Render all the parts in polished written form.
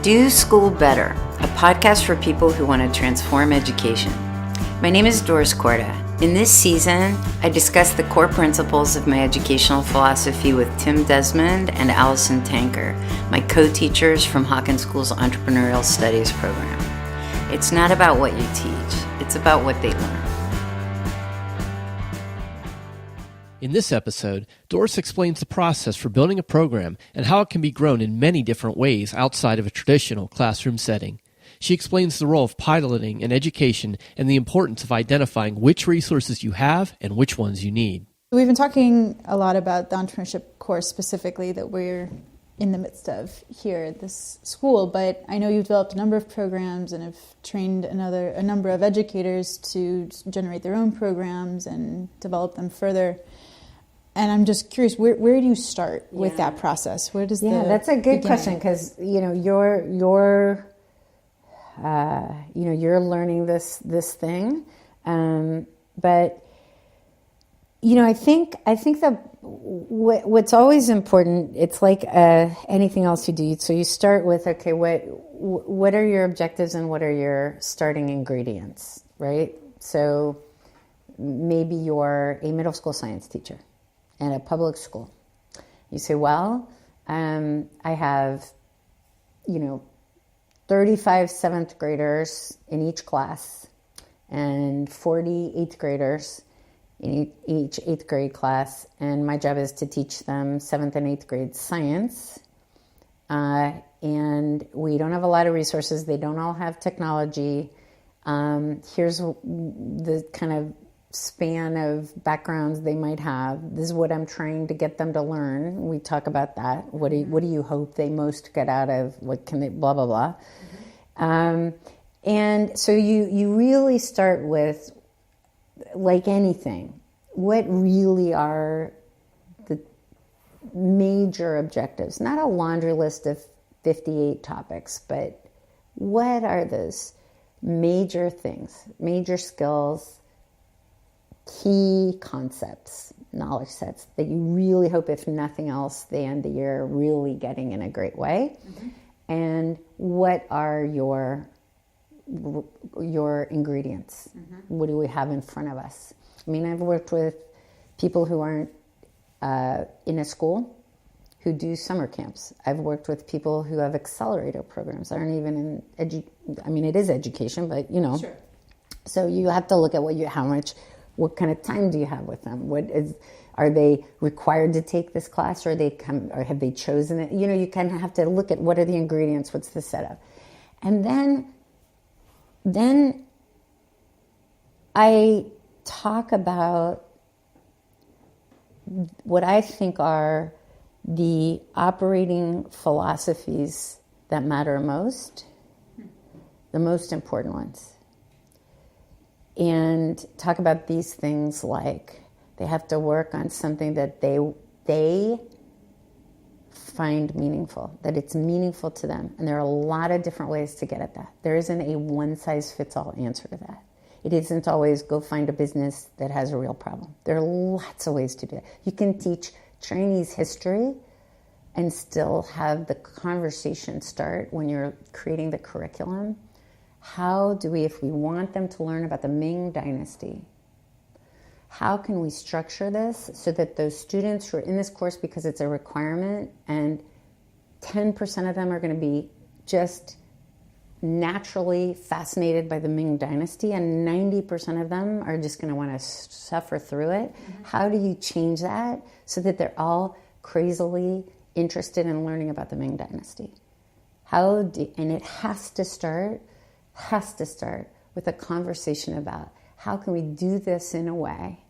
Do School Better, a podcast for people who want to transform education. My name is Doris Korda. In this season, I discuss the core principles of my educational philosophy with Tim Desmond and Allison Tanker, my co-teachers from Hawken School's Entrepreneurial Studies program. It's not about what you teach, it's about what they learn. In this episode, Doris explains the process for building a program and how it can be grown in many different ways outside of a traditional classroom setting. She explains the role of piloting in education and the importance of identifying which resources you have and which ones you need. We've been talking a lot about the entrepreneurship course specifically that we're in the midst of here at this school, but I know you've developed a number of programs and have trained a number of educators to generate their own programs and develop them further. And I'm just curious, where do you start with that process? Where does that's a good question, because you're learning this thing, but I think that what's always important, it's like anything else you do. So you start with, okay, what are your objectives and what are your starting ingredients, right? So maybe you're a middle school science teacher in a public school. You say, well, I have 35 7th graders in each class and 40 8th graders in each 8th grade class, and my job is to teach them 7th and 8th grade science. And we don't have a lot of resources. They don't all have technology. Here's the kind of span of backgrounds they might have. This is what I'm trying to get them to learn. We talk about that. What do you hope they most get out of? What can they, blah, blah, blah. And so you really start with, like anything, what really are the major objectives? Not a laundry list of 58 topics, but what are those major things, major skills, key concepts, knowledge sets that you really hope, if nothing else, they end the year really getting in a great way? Mm-hmm. And what are your ingredients? Mm-hmm. What do we have in front of us? I mean, I've worked with people who aren't in a school who do summer camps. I've worked with people who have accelerator programs, aren't even in it is education, but Sure. So you have to look at what kind of time do you have with them? Are they required to take this class, or have they chosen it? You kind of have to look at what are the ingredients, what's the setup. And then I talk about what I think are the operating philosophies that matter most, the most important ones. And talk about these things like they have to work on something that they find meaningful, that it's meaningful to them. And there are a lot of different ways to get at that. There isn't a one-size-fits-all answer to that. It isn't always go find a business that has a real problem. There are lots of ways to do it. You can teach Chinese history and still have the conversation start when you're creating the curriculum. How do we, if we want them to learn about the Ming Dynasty, how can we structure this so that those students who are in this course, because it's a requirement, and 10% of them are going to be just naturally fascinated by the Ming Dynasty, and 90% of them are just going to want to suffer through it? Mm-hmm. How do you change that so that they're all crazily interested in learning about the Ming Dynasty? And it has to start with a conversation about how can we do this in a way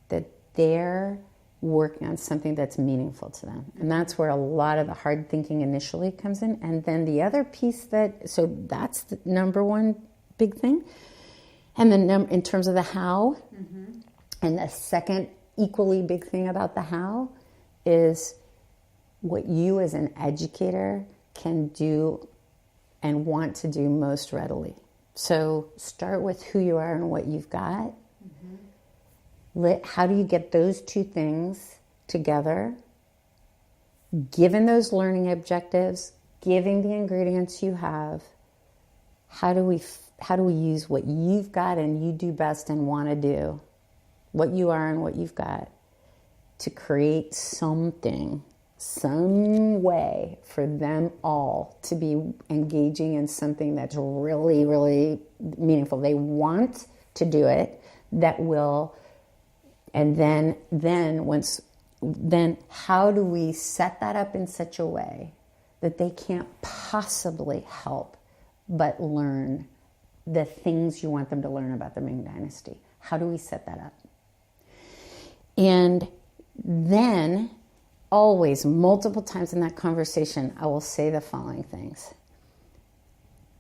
that they're working on something that's meaningful to them. And that's where a lot of the hard thinking initially comes in. And then the other piece so that's the number one big thing. And then in terms of the how, mm-hmm. and the second equally big thing about the how is what you as an educator can do and want to do most readily. So start with who you are and what you've got. Mm-hmm. How do you get those two things together? Given those learning objectives, giving the ingredients you have, how do we use what you've got and you do best and want to do, what you are and what you've got, to create something, some way for them all to be engaging in something that's really, really meaningful. They want to do it, that will, and then how do we set that up in such a way that they can't possibly help but learn the things you want them to learn about the Ming Dynasty? How do we set that up? And then, always, multiple times in that conversation, I will say the following things.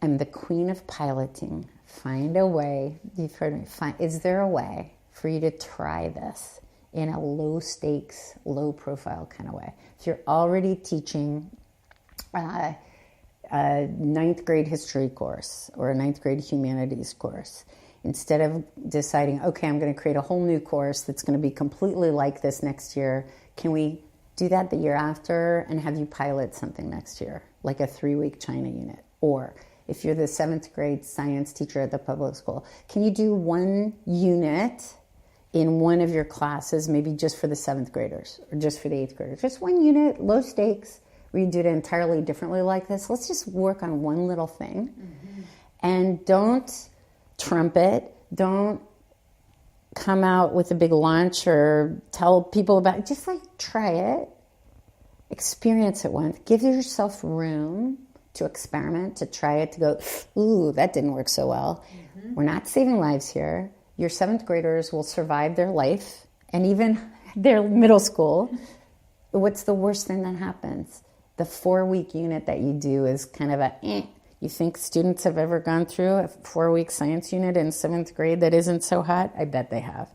I'm the queen of piloting. Find a way, you've heard me, is there a way for you to try this in a low stakes, low profile kind of way? If you're already teaching a ninth grade history course or a ninth grade humanities course, instead of deciding, okay, I'm going to create a whole new course that's going to be completely like this next year, can we do that the year after and have you pilot something next year, like a 3-week China unit? Or if you're the 7th grade science teacher at the public school, can you do one unit in one of your classes, maybe just for the 7th graders or just for the 8th graders? Just one unit, low stakes, where you do it entirely differently like this. Let's just work on one little thing. Mm-hmm. And don't trumpet, don't come out with a big launch or tell people about it. Just like try it, experience it once, give yourself room to experiment, to try it, to go, ooh, that didn't work so well. Mm-hmm. We're not saving lives here. Your 7th graders will survive their life and even their middle school. What's the worst thing that happens? The 4-week unit that you do is kind of You think students have ever gone through a 4-week science unit in 7th grade that isn't so hot? I bet they have.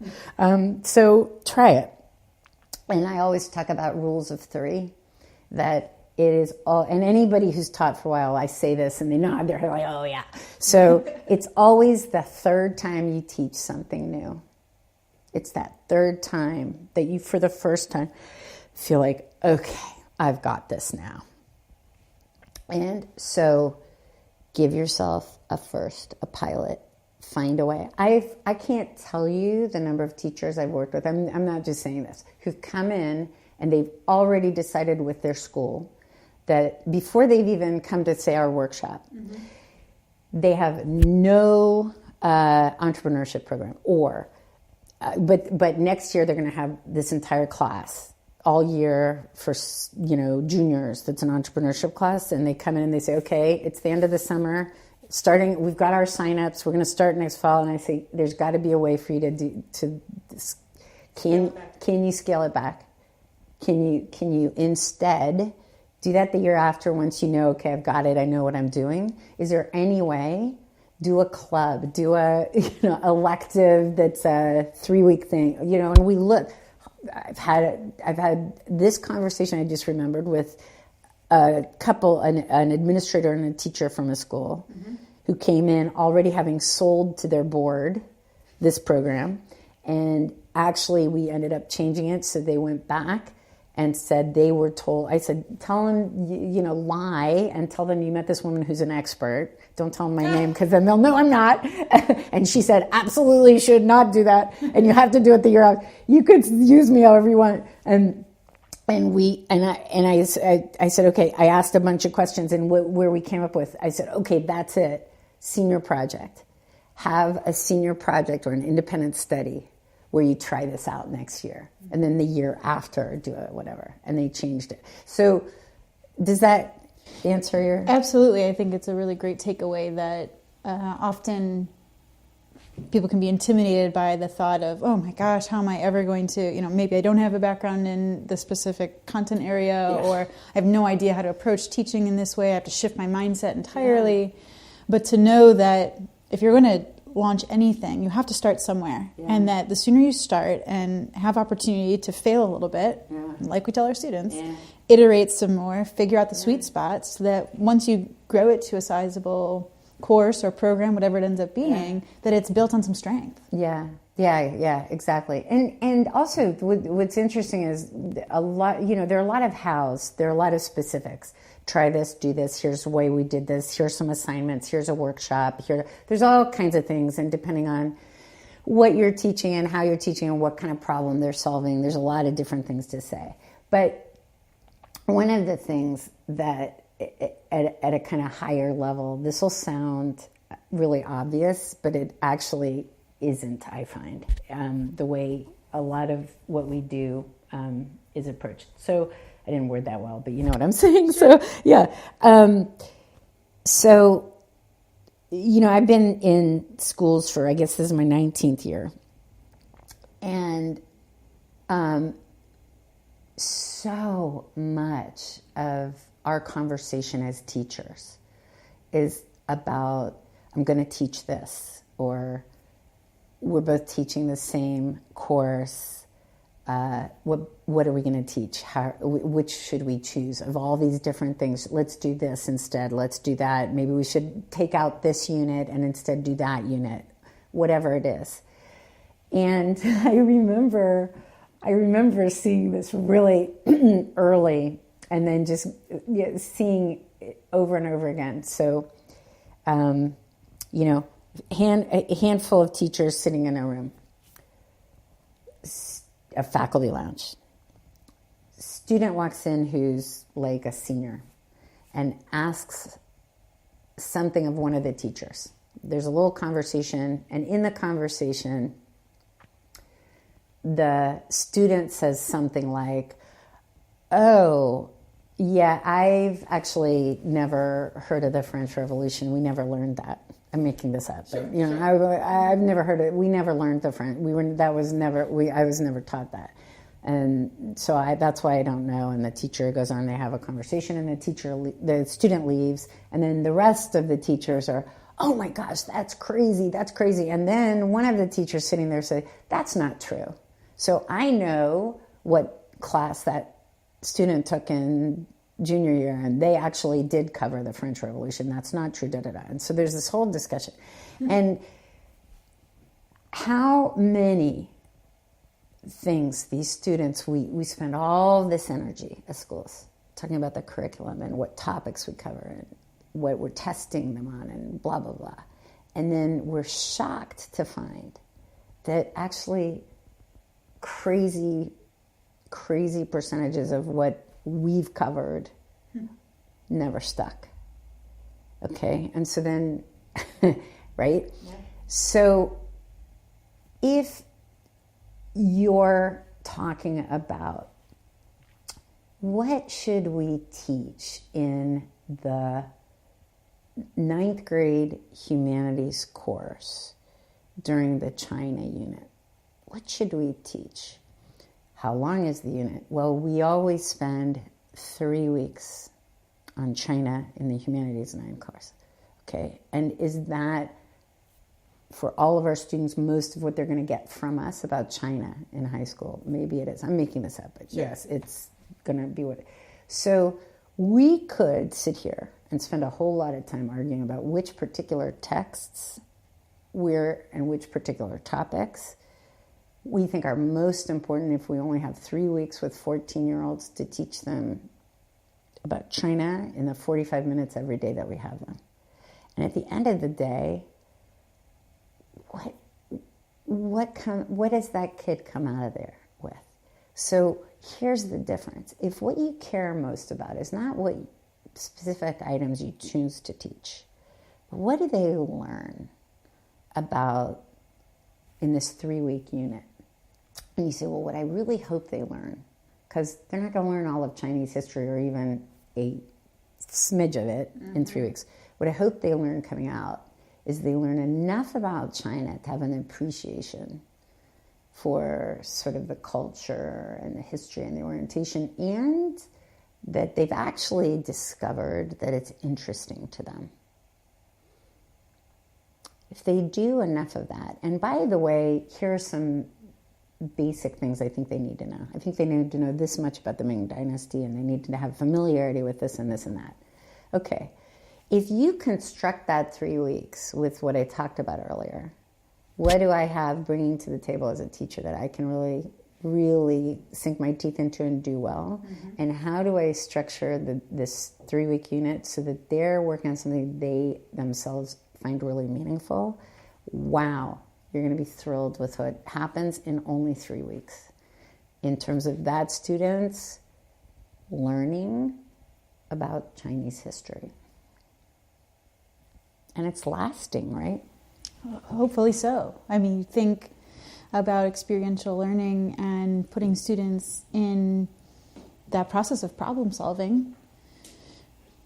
So try it. And I always talk about rules of 3, that it is all, and anybody who's taught for a while, I say this and they nod their head like, oh yeah. So it's always the 3rd time you teach something new. It's that 3rd time that you, for the first time, feel like, okay, I've got this now. And so give yourself a pilot, find a way. I can't tell you the number of teachers I've worked with, I'm not just saying this, who've come in and they've already decided with their school that before they've even come to, say, our workshop, mm-hmm. they have no entrepreneurship program, but next year they're going to have this entire class all year for, juniors. That's an entrepreneurship class. And they come in and they say, okay, it's the end of the summer. We've got our signups. We're going to start next fall. And I say, there's got to be a way for you can you scale it back? Can you instead do that the year after once you know, okay, I've got it. I know what I'm doing. Is there any way? Do a club, do a elective that's a 3-week thing, and we look. I've had this conversation I just remembered with a couple, an administrator and a teacher from a school mm-hmm. who came in already having sold to their board this program. And actually we ended up changing it. So they went back and said they were told, I said, tell them, lie and tell them you met this woman who's an expert. Don't tell them my name because then they'll know I'm not. And she said, absolutely should not do that. And you have to do it the year out. You could use me however you want. And I said, okay, I asked a bunch of questions and where we came up with, I said, okay, that's it. Senior project. Have a senior project or an independent study where you try this out next year. And then the year after, do it, whatever. And they changed it. So does that answer your... Absolutely. I think it's a really great takeaway that often people can be intimidated by the thought of, oh my gosh, how am I ever going to, maybe I don't have a background in the specific content area, or I have no idea how to approach teaching in this way. I have to shift my mindset entirely. Yeah. But to know that if you're going to launch anything, you have to start somewhere. Yeah. And that the sooner you start and have opportunity to fail a little bit, like we tell our students, iterate some more, figure out the sweet spots, so that once you grow it to a sizable course or program, whatever it ends up being, that it's built on some strength. Yeah, exactly. And also what's interesting is a lot, there are a lot of hows, there are a lot of specifics, try this, do this, here's the way we did this, here's some assignments, here's a workshop, there's all kinds of things, and depending on what you're teaching and how you're teaching and what kind of problem they're solving, there's a lot of different things to say. But one of the things that at a kind of higher level, this will sound really obvious, but it actually isn't, I find, the way a lot of what we do is approached. So I didn't word that well, but you know what I'm saying. Sure. So yeah. So, you know, I've been in schools for, I guess this is my 19th year. And so much of our conversation as teachers is about, I'm going to teach this, or we're both teaching the same course. What are we going to teach? Which should we choose? Of all these different things, let's do this instead. Let's do that. Maybe we should take out this unit and instead do that unit. Whatever it is. And I remember seeing this really early, and then just seeing it over and over again. So, you know, a handful of teachers sitting in a room. A faculty lounge. Student walks in who's like a senior and asks something of one of the teachers. There's a little conversation, and in the conversation, the student says something like, "Oh, yeah, I've actually never heard of the French Revolution. We never learned that." I'm making this up, but you know, I've never heard it. We never learned the French. I was never taught that, and so that's why I don't know. And the teacher goes on. They have a conversation, and the student leaves, and then the rest of the teachers are, "Oh my gosh, that's crazy! That's crazy!" And then one of the teachers sitting there said, "That's not true." So I know what class that student took in junior year, and they actually did cover the French Revolution. That's not true, da-da-da. And so there's this whole discussion. Mm-hmm. And how many things these students, we spend all this energy at schools talking about the curriculum and what topics we cover and what we're testing them on and blah, blah, blah. And then we're shocked to find that actually crazy percentages of what we've covered never stuck. Okay, and so then, right? Yeah. So if you're talking about what should we teach in the 9th grade humanities course during the China unit, what should we teach? How long is the unit? Well, we always spend 3 weeks on China in the Humanities 9 course. Okay, and is that, for all of our students, most of what they're going to get from us about China in high school? Maybe it is. I'm making this up, but yes, it's going to be what it is. So we could sit here and spend a whole lot of time arguing about which particular texts and which particular topics we think are most important if we only have 3 weeks with 14-year-olds to teach them about China in the 45 minutes every day that we have them. And at the end of the day, what does that kid come out of there with? So here's the difference. If what you care most about is not what specific items you choose to teach, but what do they learn about in this 3-week unit? And you say, well, what I really hope they learn, because they're not going to learn all of Chinese history or even a smidge of it in 3 weeks. What I hope they learn coming out is they learn enough about China to have an appreciation for sort of the culture and the history and the orientation, and that they've actually discovered that it's interesting to them. If they do enough of that, and by the way, here are some basic things I think they need to know. I think they need to know this much about the Ming Dynasty, and they need to have familiarity with this and this and that. Okay, if you construct that 3 weeks with what I talked about earlier, what do I have bringing to the table as a teacher that I can really really sink my teeth into and do well? And how do I structure this 3-week unit so that they're working on something they themselves find really meaningful? Wow, you're going to be thrilled with what happens in only 3 weeks. In terms of that student's learning about Chinese history. And it's lasting, right? Hopefully so. I mean, you think about experiential learning and putting students in that process of problem solving,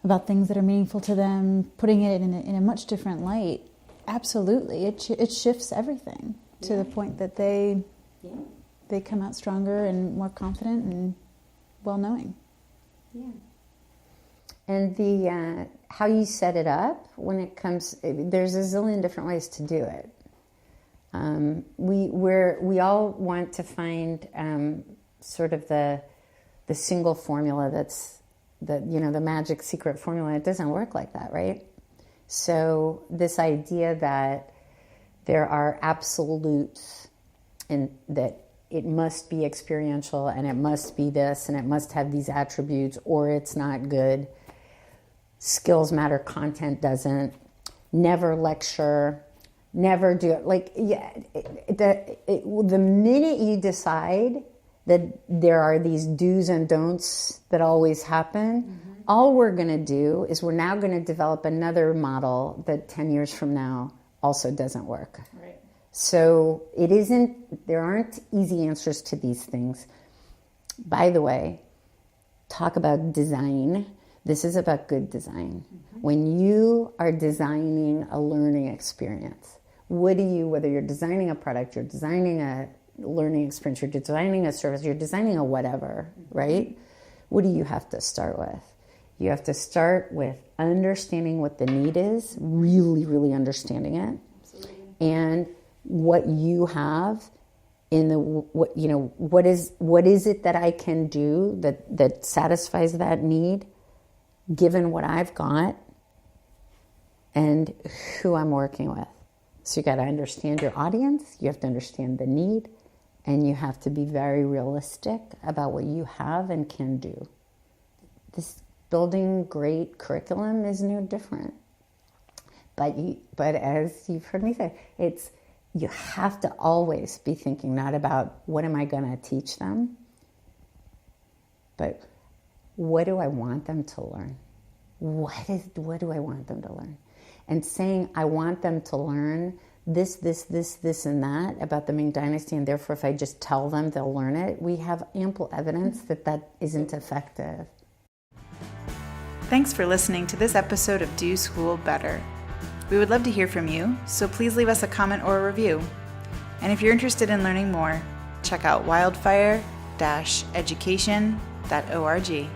about things that are meaningful to them, putting it in a much different light. Absolutely. It shifts everything to the point that they come out stronger and more confident and well-knowing. Yeah. And the how you set it up when it comes, there's a zillion different ways to do it. We all want to find sort of the single formula the magic secret formula. It doesn't work like that, right? So this idea that there are absolutes and that it must be experiential and it must be this and it must have these attributes or it's not good. Skills matter, content doesn't. Never lecture. Never do it. The minute you decide that there are these do's and don'ts that always happen, all we're going to do is we're now going to develop another model that 10 years from now also doesn't work. Right. So there aren't easy answers to these things. By the way, talk about design. This is about good design. When you are designing a learning experience, whether you're designing a product, you're designing a learning experience, you're designing a service, you're designing a whatever, right? What do you have to start with? You have to start with understanding what the need is, really, really understanding it. Absolutely. And what you have in what is it that I can do that satisfies that need, given what I've got and who I'm working with. So you got to understand your audience, you have to understand the need, and you have to be very realistic about what you have and can do. This building great curriculum is no different. But as you've heard me say, you have to always be thinking not about what am I going to teach them, but what do I want them to learn? What do I want them to learn? And saying I want them to learn this, and that about the Ming Dynasty, and therefore if I just tell them, they'll learn it. We have ample evidence that isn't effective. Thanks for listening to this episode of Do School Better. We would love to hear from you, so please leave us a comment or a review. And if you're interested in learning more, check out wildfire-education.org.